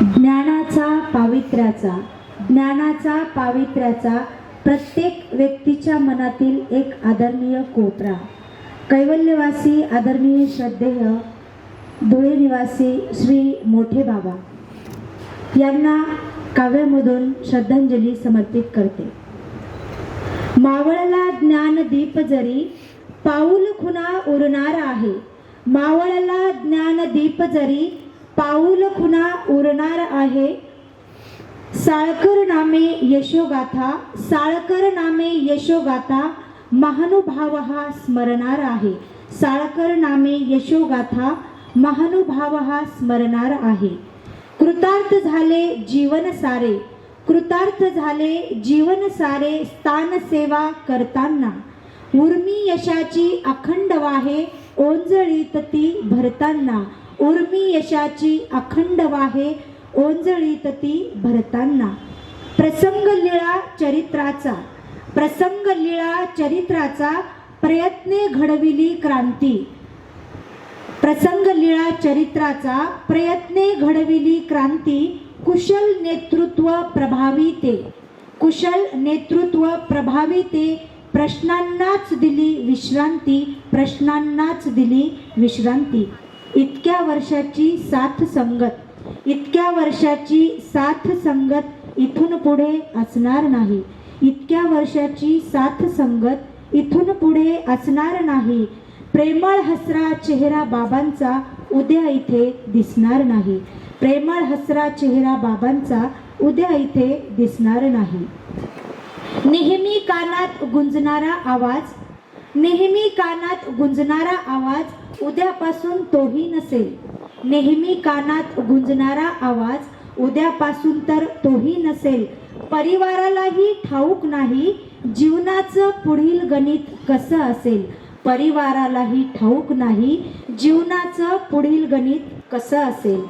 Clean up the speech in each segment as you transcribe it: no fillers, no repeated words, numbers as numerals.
ज्ञानाचा पावित्र्याचा प्रत्येक व्यक्तीच्या मनातील एक आदरणीय कोपरा. कैवल्यवासी आदरणीय श्रद्धेय धुळे निवासी श्री मोठे बाबा यांना काव्यामधून श्रद्धांजली समर्पित करते. मावळला ज्ञानदीप जरी पाऊल खुना उरणार आहे. मावळला ज्ञानदीप जरी पाऊल खुना उरणार आहे. साळकर नामे यशोगाथा, साळकर नामे यशोगाथा महानुभाव हा स्मरणार आहे. साळकर नामे यशोगाथा महानुभाव हा स्मरणार आहे. कृतार्थ झाले जीवन सारे, कृतार्थ झाले जीवन सारे स्थान सेवा करताना. उर्मी यशाची अखंड वाहे ओंजळीत ती भरताना. उर्मी यशाची अखंड वाहे ओंजळीत ती भरताना. प्रसंग लीळा चरित्राचा, प्रसंग लीळा चरित्राचा प्रयत्ने घडविली क्रांती. प्रसंग लीळा चरित्राचा प्रयत्ने घडविली क्रांती. कुशल नेतृत्व प्रभावी ते, कुशल नेतृत्व प्रभावी ते प्रश्नांनाच दिली विश्रांती, प्रश्नांनाच दिली विश्रांती. इतक्या वर्षाची साथ संगत, इतक्या वर्षाची साथ संगत इथून पुढे असणार नाही. इतक्या वर्षाची साथ संगत इथून पुढे असणार नाही. प्रेमळ हसरा चेहरा बाबांचा उद्या इथे दिसणार नाही. प्रेमळ हसरा चेहरा बाबांचा उद्या इथे दिसणार नाही. नेहमी कानात गुंजणारा आवाज, नेहमी कानात गुंजणारा आवाज उद्यापासून तोही नसेल. नेहमी कानात गुंजणारा आवाज उद्यापासून तर तोही नसेल. परिवारालाही ठाऊक नाही जीवनाचं पुढील गणित कसं असेल. परिवारालाही ठाऊक नाही जीवनाचं पुढील गणित कसं असेल.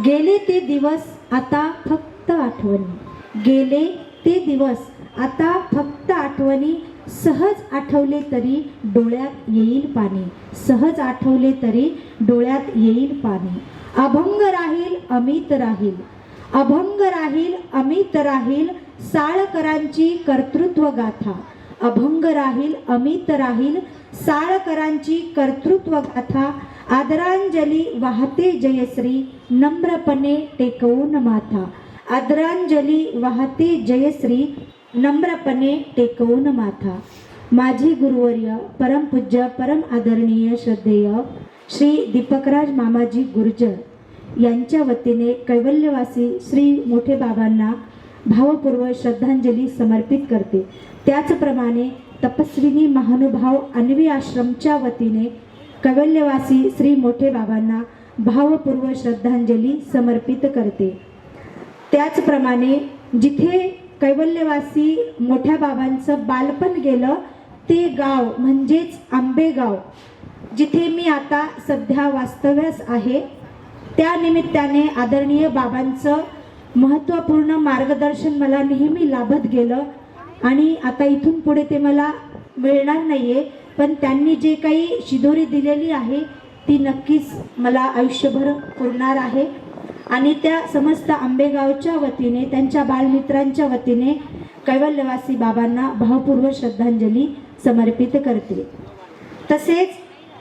गेले ते दिवस आता फक्त आठवणी, गेले ते दिवस आता फक्त आठवणी. सहज आठवले तरी डोळ्यात येईल पाणी, सहज आठवले तरी डोळ्यात येईल पाणी. अभंग राहील अमित राहील, अभंग राहील अमित राहील साळकरांची कर्तृत्व गाथा. अभंग राहील अमित राहील साळकरांची कर्तृत्व गाथा. आदरांजली वाहते जयश्री नम्रपणे टेकवून माथा. आदरांजली वाहते जयश्री नम्रपणे टेकवून माथा. माझे गुरुवर्य परमपूज्य परम आदरणीय श्रद्धेय श्री दीपकराज मामाजी गुर्जर यांच्या वतीने कैवल्यवासी श्री मोठे बाबांना भावपूर्वक श्रद्धांजली समर्पित करते. त्याचप्रमाणे तपस्विनी महानुभाव अन्वी आश्रमच्या वतीने कैवल्यवासी श्री मोठे बाबांना भावपूर्वक श्रद्धांजली समर्पित करते. त्याचप्रमाणे जिथे कैवल्यवासी मोठ्या बाबांचं बालपण गेलं ते गाव म्हणजेच आंबेगाव, जिथे मी आता सध्या वास्तव्यास आहे, त्या निमित्ताने आदरणीय बाबांचं महत्त्वपूर्ण मार्गदर्शन मला नेहमी लाभत गेलं आणि आता इथून पुढे ते मला मिळणार नाहीये. पण त्यांनी जे काही शिदोरी दिलेली आहे ती नक्कीच मला आयुष्यभर पुरणार आहे. आणि त्या समस्त आंबेगावच्या वतीने त्यांच्या बालमित्रांच्या वतीने कैवल्यवासी बाबांना भावपूर्वक श्रद्धांजली समर्पित करते. तसेच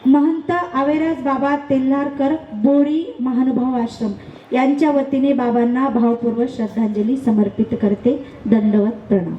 महंत आवेराज बाबा तेल्हारकर बोरी महानुभाव आश्रम यांच्या वतीने बाबांना भावपूर्वक श्रद्धांजली समर्पित करते. दंडवत प्रणाम.